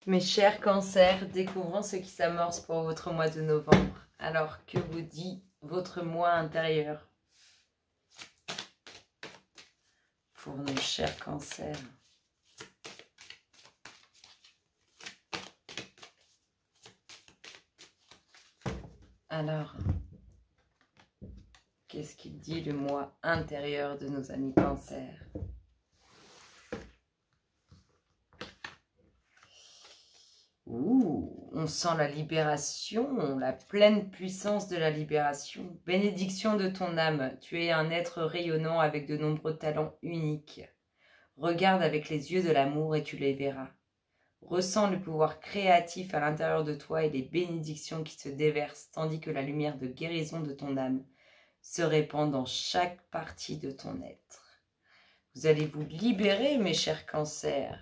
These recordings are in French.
Mes chers cancers, découvrons ce qui s'amorce pour votre mois de novembre. Alors, que vous dit votre moi intérieur pour nos chers cancers? Alors, qu'est-ce qu'il dit le moi intérieur de nos amis cancers? Ouh, on sent la libération, la pleine puissance de la libération. Bénédiction de ton âme, tu es un être rayonnant avec de nombreux talents uniques. Regarde avec les yeux de l'amour et tu les verras. Ressens le pouvoir créatif à l'intérieur de toi et les bénédictions qui se déversent, tandis que la lumière de guérison de ton âme se répand dans chaque partie de ton être. Vous allez vous libérer, mes chers cancers,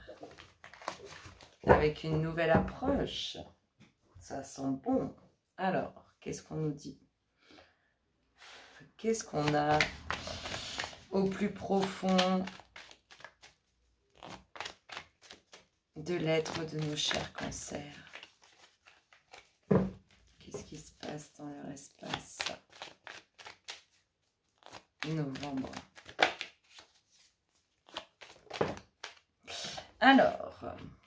avec une nouvelle approche. Ça sent bon. Alors, qu'est-ce qu'on nous dit? Qu'est-ce qu'on a au plus profond de l'être de nos chers cancers? Qu'est-ce qui se passe dans leur espace? Novembre. Alors,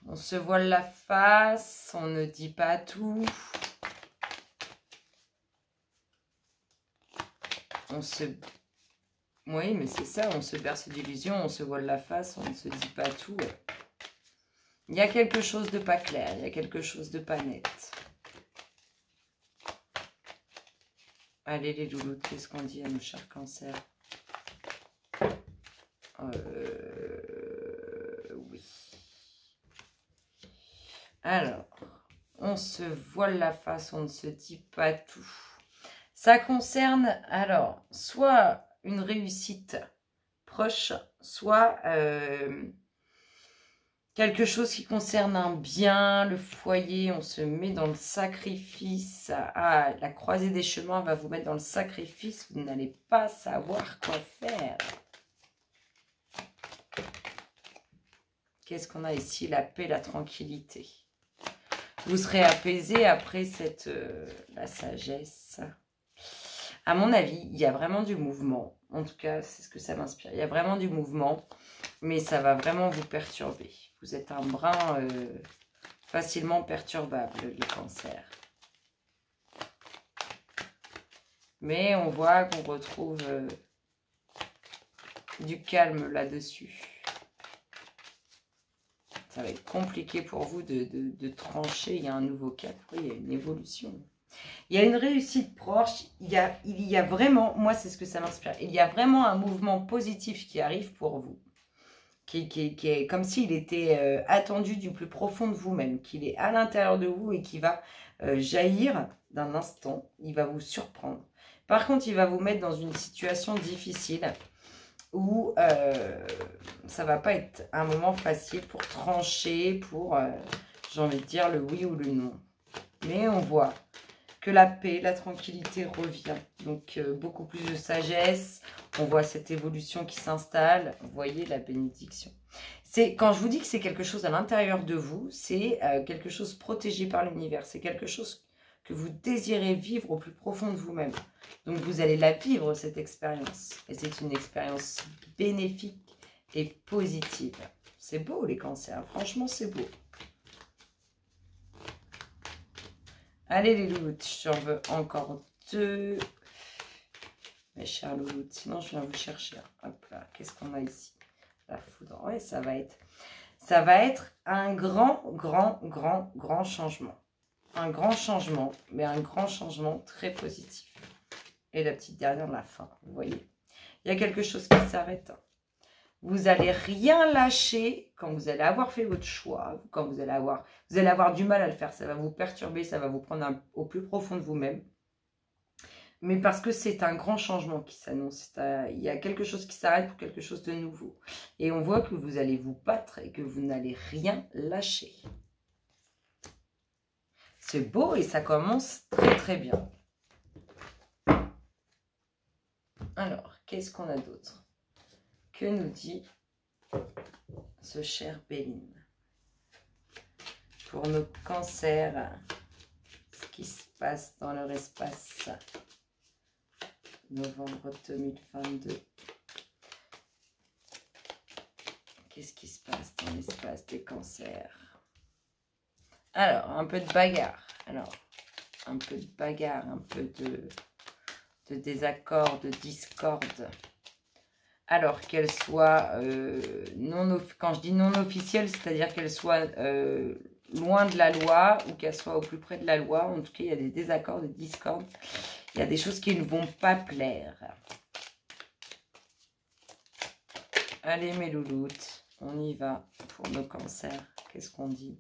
on se voile la face, on ne dit pas tout. Oui, mais c'est ça, on se berce d'illusions, on se voile la face, on ne se dit pas tout. Il y a quelque chose de pas clair, il y a quelque chose de pas net. Allez les loulous, qu'est-ce qu'on dit à nos chers cancers? Oui. Alors, on se voile la face, on ne se dit pas tout. Ça concerne, alors, soit une réussite proche, soit quelque chose qui concerne un bien, le foyer, on se met dans le sacrifice. Ah, la croisée des chemins va vous mettre dans le sacrifice, vous n'allez pas savoir quoi faire. Qu'est-ce qu'on a ici? La paix, la tranquillité. Vous serez apaisé après la sagesse. À mon avis, il y a vraiment du mouvement. En tout cas, c'est ce que ça m'inspire. Il y a vraiment du mouvement, mais ça va vraiment vous perturber. Vous êtes un brin facilement perturbable, les cancers. Mais on voit qu'on retrouve du calme là-dessus. Ça va être compliqué pour vous de trancher. Il y a un nouveau cap, oui, il y a une évolution. Il y a une réussite proche, il y a vraiment, moi c'est ce que ça m'inspire, il y a vraiment un mouvement positif qui arrive pour vous, qui est comme s'il était attendu du plus profond de vous-même, qu'il est à l'intérieur de vous et qui va jaillir d'un instant, il va vous surprendre. Par contre, il va vous mettre dans une situation difficile où ça va pas être un moment facile pour trancher, pour, j'ai envie de dire, le oui ou le non. Mais on voit que la paix, la tranquillité revient. Donc, beaucoup plus de sagesse. On voit cette évolution qui s'installe. Vous voyez la bénédiction. Quand je vous dis que c'est quelque chose à l'intérieur de vous, c'est quelque chose protégé par l'univers. C'est quelque chose que vous désirez vivre au plus profond de vous-même. Donc, vous allez la vivre, cette expérience. Et c'est une expérience bénéfique et positive. C'est beau, les cancers. Franchement, c'est beau. Allez les louloutes, j'en veux encore 2. Mes chers louloutes, sinon je viens vous chercher. Hop là, qu'est-ce qu'on a ici? La foudre. Ouais, ça va être un grand changement. Un grand changement, mais un grand changement très positif. Et la petite dernière de la fin, vous voyez. Il y a quelque chose qui s'arrête. Vous n'allez rien lâcher quand vous allez avoir fait votre choix, quand vous allez avoir du mal à le faire, ça va vous perturber, ça va vous prendre au plus profond de vous-même. Mais parce que c'est un grand changement qui s'annonce, il y a quelque chose qui s'arrête pour quelque chose de nouveau. Et on voit que vous allez vous battre et que vous n'allez rien lâcher. C'est beau et ça commence très bien. Alors, qu'est-ce qu'on a d'autre? Que nous dit ce cher Béline? pour nos cancers. Ce qui se passe dans leur espace. Novembre 2022. Qu'est-ce qui se passe dans l'espace des cancers? Alors, un peu de bagarre. Alors, un peu de bagarre, un peu de désaccord, de discorde. Alors, qu'elle soit quand je dis non officielle, c'est-à-dire qu'elle soit loin de la loi ou qu'elle soit au plus près de la loi. En tout cas, il y a des désaccords, des discordes. Il y a des choses qui ne vont pas plaire. Allez, mes louloutes, on y va pour nos cancers. Qu'est-ce qu'on dit?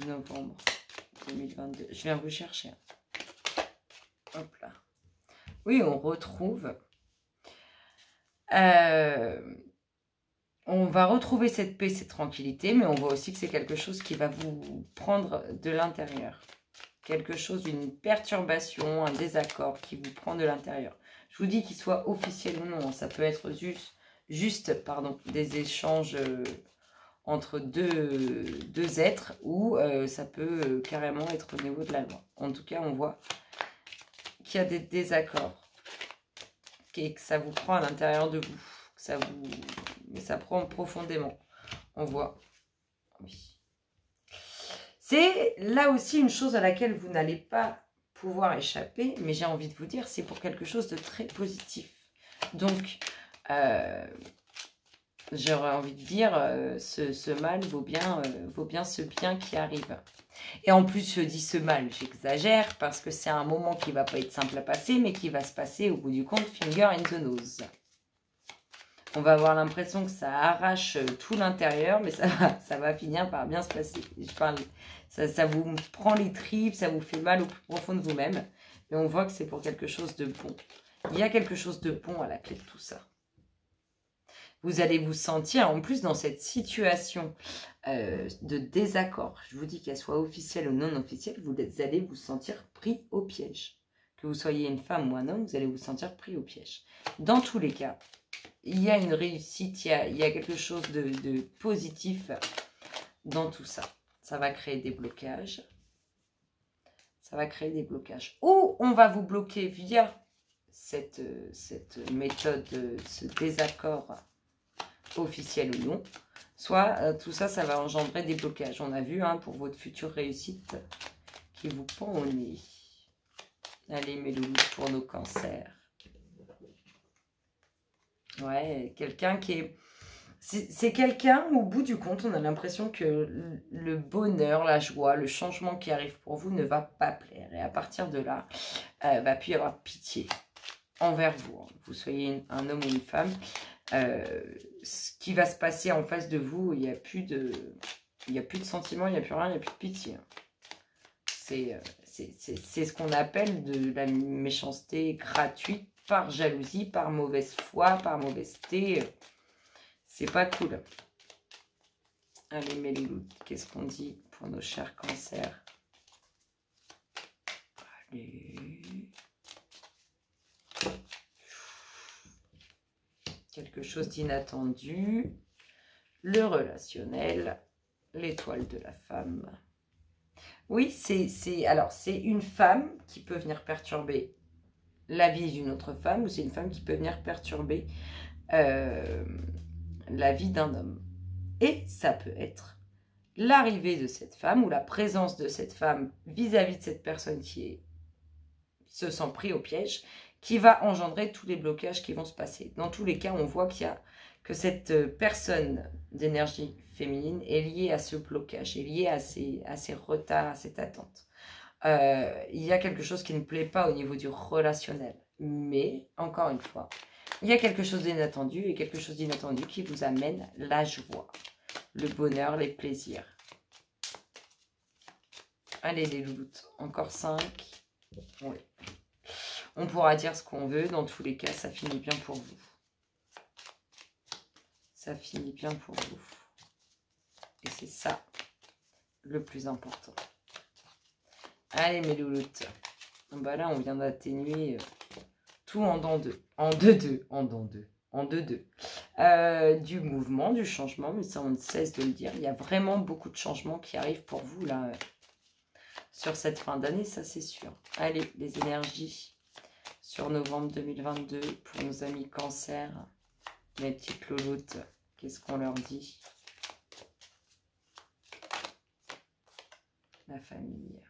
Novembre 2022. Je viens vous chercher. Hop là. Oui, on retrouve. On va retrouver cette paix, cette tranquillité, mais on voit aussi que c'est quelque chose qui va vous prendre de l'intérieur. Quelque chose, une perturbation, un désaccord qui vous prend de l'intérieur. Je vous dis qu'il soit officiel ou non, ça peut être juste des échanges entre deux êtres ou ça peut carrément être au niveau de la loi. En tout cas, on voit qu'il y a des désaccords et que ça vous prend à l'intérieur de vous, mais ça prend profondément. On voit, oui. C'est là aussi une chose à laquelle vous n'allez pas pouvoir échapper, mais j'ai envie de vous dire, c'est pour quelque chose de très positif. Donc, j'aurais envie de dire, ce mal vaut bien ce bien qui arrive. Et en plus, je dis ce mal, j'exagère, parce que c'est un moment qui ne va pas être simple à passer, mais qui va se passer au bout du compte, finger in the nose. On va avoir l'impression que ça arrache tout l'intérieur, mais ça va finir par bien se passer. Ça vous prend les tripes, ça vous fait mal au plus profond de vous-même. Mais on voit que c'est pour quelque chose de bon. Il y a quelque chose de bon à la clé de tout ça. Vous allez vous sentir, en plus dans cette situation de désaccord, je vous dis qu'elle soit officielle ou non officielle, vous allez vous sentir pris au piège. Que vous soyez une femme ou un homme, vous allez vous sentir pris au piège. Dans tous les cas, il y a une réussite, il y a quelque chose de positif dans tout ça. Ça va créer des blocages. Ça va créer des blocages. Ou on va vous bloquer via cette méthode, ce désaccord officiel ou non. Soit tout ça, ça va engendrer des blocages. On a vu pour votre future réussite qui vous pend au nez. Allez, mes loulous, pour nos cancers. Ouais, quelqu'un qui est... C'est quelqu'un, au bout du compte, on a l'impression que le bonheur, la joie, le changement qui arrive pour vous ne va pas plaire. Et à partir de là, va plus y avoir pitié envers vous. Vous soyez un homme ou une femme. Ce qui va se passer en face de vous, il n'y a plus de sentiments, il n'y a plus rien, il n'y a plus de pitié. C'est ce qu'on appelle de la méchanceté gratuite par jalousie, par mauvaise foi, par mauvaiseté. C'est pas cool. Allez, mes loulous, qu'est-ce qu'on dit pour nos chers cancers? Allez. Quelque chose d'inattendu. Le relationnel. L'étoile de la femme. Oui, c'est une femme qui peut venir perturber la vie d'une autre femme, ou c'est une femme qui peut venir perturber la vie d'un homme. Et ça peut être l'arrivée de cette femme ou la présence de cette femme vis-à-vis de cette personne qui se sent pris au piège, qui va engendrer tous les blocages qui vont se passer. Dans tous les cas, on voit que cette personne d'énergie féminine est liée à ce blocage, est liée à ces retards, à cette attente. Il y a quelque chose qui ne plaît pas au niveau du relationnel. Mais, encore une fois, il y a quelque chose d'inattendu et quelque chose d'inattendu qui vous amène la joie, le bonheur, les plaisirs. Allez les louloutes, encore 5. Oui. On pourra dire ce qu'on veut, dans tous les cas, ça finit bien pour vous. Ça finit bien pour vous. Et c'est ça le plus important. Allez mes louloutes. Bah là, on vient d'atténuer tout en dents deux. En deux-deux. du mouvement, du changement, mais ça on ne cesse de le dire. Il y a vraiment beaucoup de changements qui arrivent pour vous là, sur cette fin d'année, ça c'est sûr. Allez, les énergies sur novembre 2022 pour nos amis Cancer, mes petites louloutes, qu'est-ce qu'on leur dit? La famille.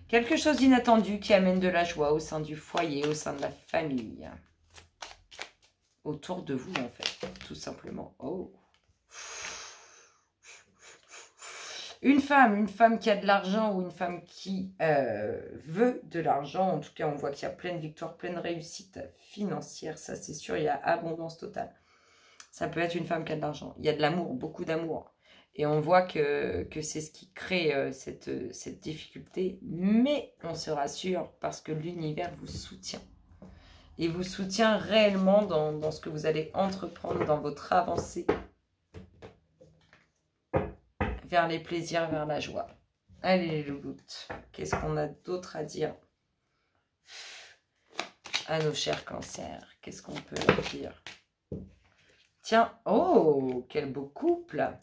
Quelque chose d'inattendu qui amène de la joie au sein du foyer, au sein de la famille. Autour de vous, en fait, tout simplement. Oh. Une femme qui a de l'argent ou une femme qui veut de l'argent. En tout cas, on voit qu'il y a pleine victoire, pleine réussite financière. Ça, c'est sûr, il y a abondance totale. Ça peut être une femme qui a de l'argent. Il y a de l'amour, beaucoup d'amour. Et on voit que c'est ce qui crée cette difficulté. Mais on se rassure parce que l'univers vous soutient. Et vous soutient réellement dans ce que vous allez entreprendre, dans votre avancée. Vers les plaisirs, vers la joie. Allez les louloutes, qu'est-ce qu'on a d'autre à dire à nos chers cancers? Qu'est-ce qu'on peut leur dire? Tiens, oh, quel beau couple!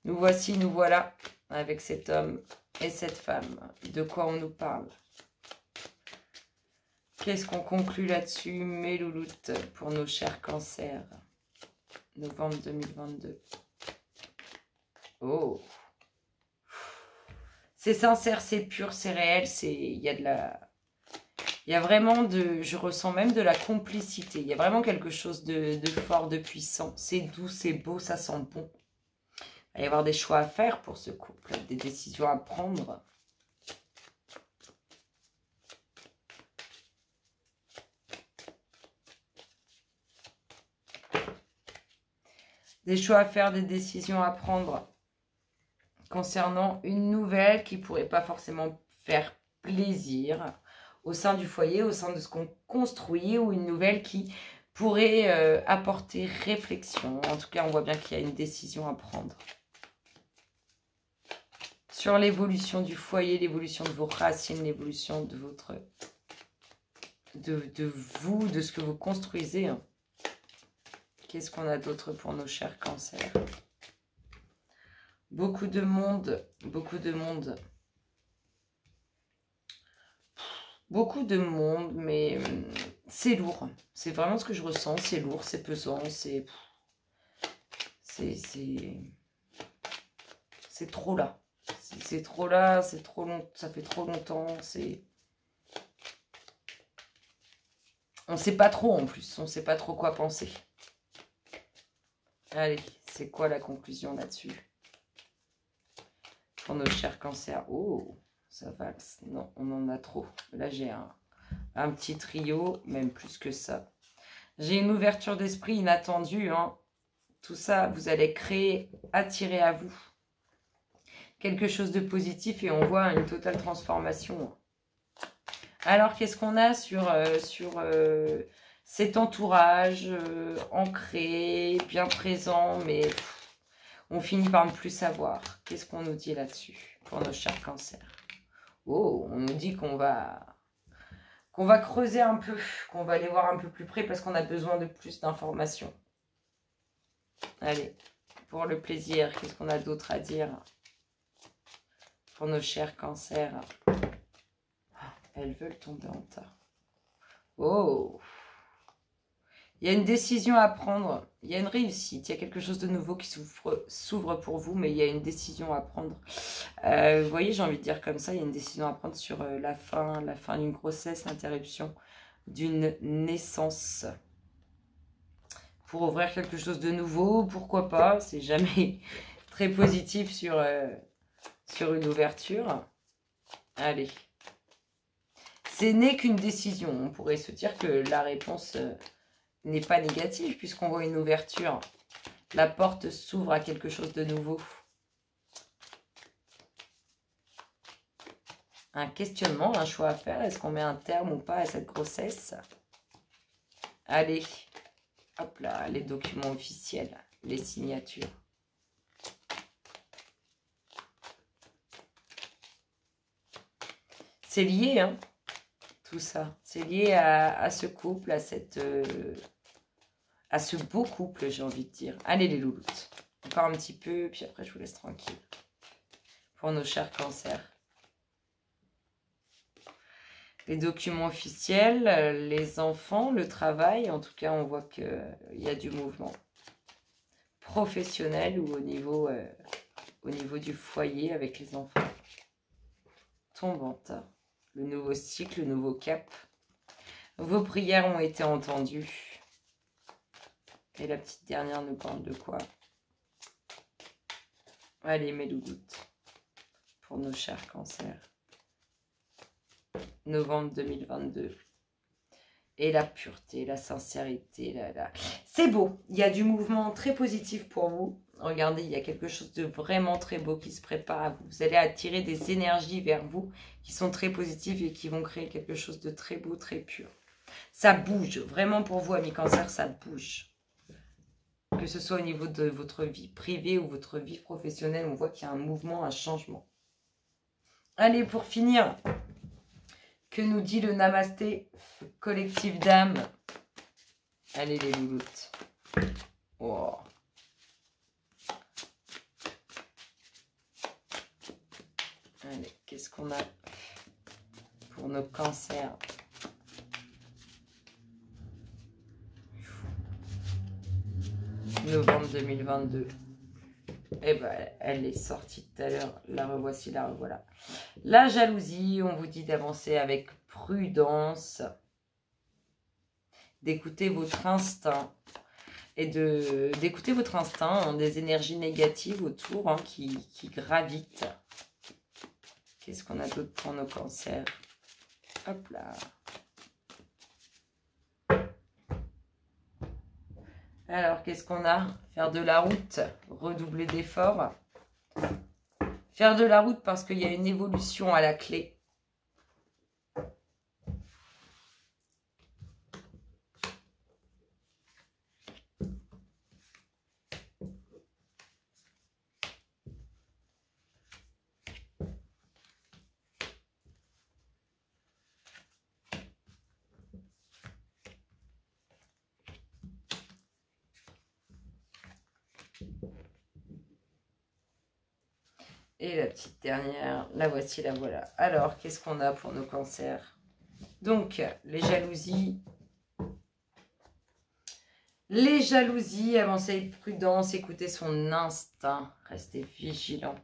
Nous voici, nous voilà, avec cet homme et cette femme. De quoi on nous parle? Qu'est-ce qu'on conclut là-dessus, mes louloutes, pour nos chers cancers? Novembre 2022. Oh! C'est sincère, c'est pur, c'est réel, il y a de la... Il y a vraiment je ressens même de la complicité. Il y a vraiment quelque chose de fort, de puissant. C'est doux, c'est beau, ça sent bon. Il va y avoir des choix à faire pour ce couple, des décisions à prendre. Des choix à faire, des décisions à prendre concernant une nouvelle qui ne pourrait pas forcément faire plaisir au sein du foyer, au sein de ce qu'on construit, ou une nouvelle qui pourrait apporter réflexion. En tout cas, on voit bien qu'il y a une décision à prendre. Sur l'évolution du foyer, l'évolution de vos racines, l'évolution de votre... de vous, de ce que vous construisez. Qu'est-ce qu'on a d'autre pour nos chers cancers? Beaucoup de monde, beaucoup de monde. Beaucoup de monde, mais c'est lourd. C'est vraiment ce que je ressens, c'est lourd, c'est pesant, c'est trop là. C'est trop là, c'est trop long, ça fait trop longtemps, on sait pas trop en plus, on sait pas trop quoi penser. Allez, c'est quoi la conclusion là-dessus? Pour nos chers cancers. Oh, ça valse. Non, on en a trop. Là, j'ai un petit trio, même plus que ça. J'ai une ouverture d'esprit inattendue. Hein. Tout ça, vous allez créer, attirer à vous quelque chose de positif et on voit une totale transformation. Alors, qu'est-ce qu'on a sur cet entourage ancré, bien présent, mais on finit par ne plus savoir. Qu'est-ce qu'on nous dit là-dessus pour nos chers cancers? Oh, on nous dit qu'on va creuser un peu, qu'on va aller voir un peu plus près parce qu'on a besoin de plus d'informations. Allez, pour le plaisir, qu'est-ce qu'on a d'autre à dire pour nos chers cancers? Elles veulent tomber en tas. Oh! Il y a une décision à prendre. Il y a une réussite. Il y a quelque chose de nouveau qui s'ouvre pour vous, mais il y a une décision à prendre. Vous voyez, j'ai envie de dire comme ça, il y a une décision à prendre sur la fin d'une grossesse, l'interruption d'une naissance. Pour ouvrir quelque chose de nouveau, pourquoi pas? C'est jamais très positif sur une ouverture. Allez. Ce n'est qu'une décision. On pourrait se dire que la réponse n'est pas négative puisqu'on voit une ouverture. La porte s'ouvre à quelque chose de nouveau. Un questionnement, un choix à faire. Est-ce qu'on met un terme ou pas à cette grossesse? Allez, hop là, les documents officiels, les signatures. C'est lié, hein? tout ça. C'est lié à ce couple, à ce beau couple, j'ai envie de dire. Allez les louloutes. Encore un petit peu, puis après je vous laisse tranquille. Pour nos chers cancers. Les documents officiels, les enfants, le travail. En tout cas, on voit qu'il y a du mouvement. Professionnel ou au niveau du foyer avec les enfants. Tombante. Le nouveau cycle, le nouveau cap. Vos prières ont été entendues. Et la petite dernière nous parle de quoi? Allez, mes louloutes. Pour nos chers cancers. Novembre 2022. Et la pureté, la sincérité. C'est beau. Il y a du mouvement très positif pour vous. Regardez, il y a quelque chose de vraiment très beau qui se prépare à vous. Vous allez attirer des énergies vers vous qui sont très positives et qui vont créer quelque chose de très beau, très pur. Ça bouge. Vraiment pour vous, amis cancers, ça bouge. Que ce soit au niveau de votre vie privée ou votre vie professionnelle, on voit qu'il y a un mouvement, un changement. Allez, pour finir, que nous dit le Namasté collectif d'âme? Allez, les louloutes. Oh. Allez, qu'est-ce qu'on a pour nos cancers? Novembre 2022. Eh ben, elle est sortie tout à l'heure. La revoici, la revoilà. La jalousie, on vous dit d'avancer avec prudence, d'écouter votre instinct et d'écouter votre instinct, des énergies négatives autour qui gravitent. Qu'est-ce qu'on a d'autre pour nos cancers? Hop là. Alors, qu'est-ce qu'on a? Faire de la route, redoubler d'efforts. Faire de la route parce qu'il y a une évolution à la clé. Et la petite dernière, la voici, la voilà. Alors, qu'est-ce qu'on a pour nos cancers? Donc, les jalousies. Les jalousies, avancer avec prudence, écouter son instinct, rester vigilant.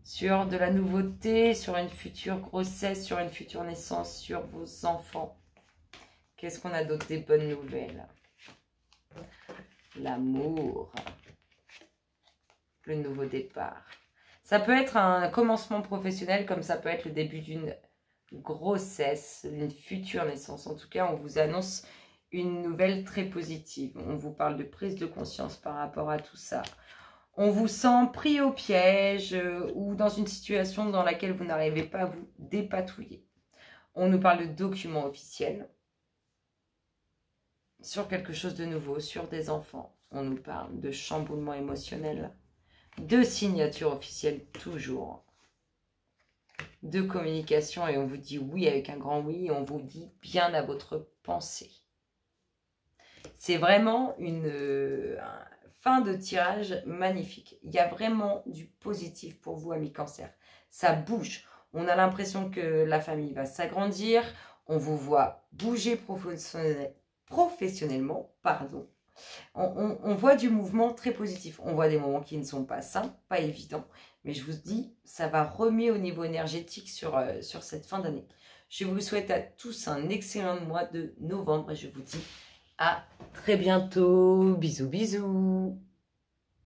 Sur de la nouveauté, sur une future grossesse, sur une future naissance, sur vos enfants. Qu'est-ce qu'on a d'autre? Des bonnes nouvelles. L'amour. Le nouveau départ. Ça peut être un commencement professionnel comme ça peut être le début d'une grossesse, d'une future naissance. En tout cas, on vous annonce une nouvelle très positive. On vous parle de prise de conscience par rapport à tout ça. On vous sent pris au piège ou dans une situation dans laquelle vous n'arrivez pas à vous dépatouiller. On nous parle de documents officiels sur quelque chose de nouveau, sur des enfants. On nous parle de chamboulement émotionnel. De signature officielle toujours, de communication et on vous dit oui avec un grand oui et on vous dit bien à votre pensée. C'est vraiment une fin de tirage magnifique. Il y a vraiment du positif pour vous, amis cancer. Ça bouge. On a l'impression que la famille va s'agrandir. On vous voit bouger professionnellement, pardon. On voit du mouvement très positif. On voit des moments qui ne sont pas simples, pas évidents. Mais je vous dis, ça va remuer au niveau énergétique sur cette fin d'année. Je vous souhaite à tous un excellent mois de novembre. Et je vous dis à très bientôt. Bisous, bisous.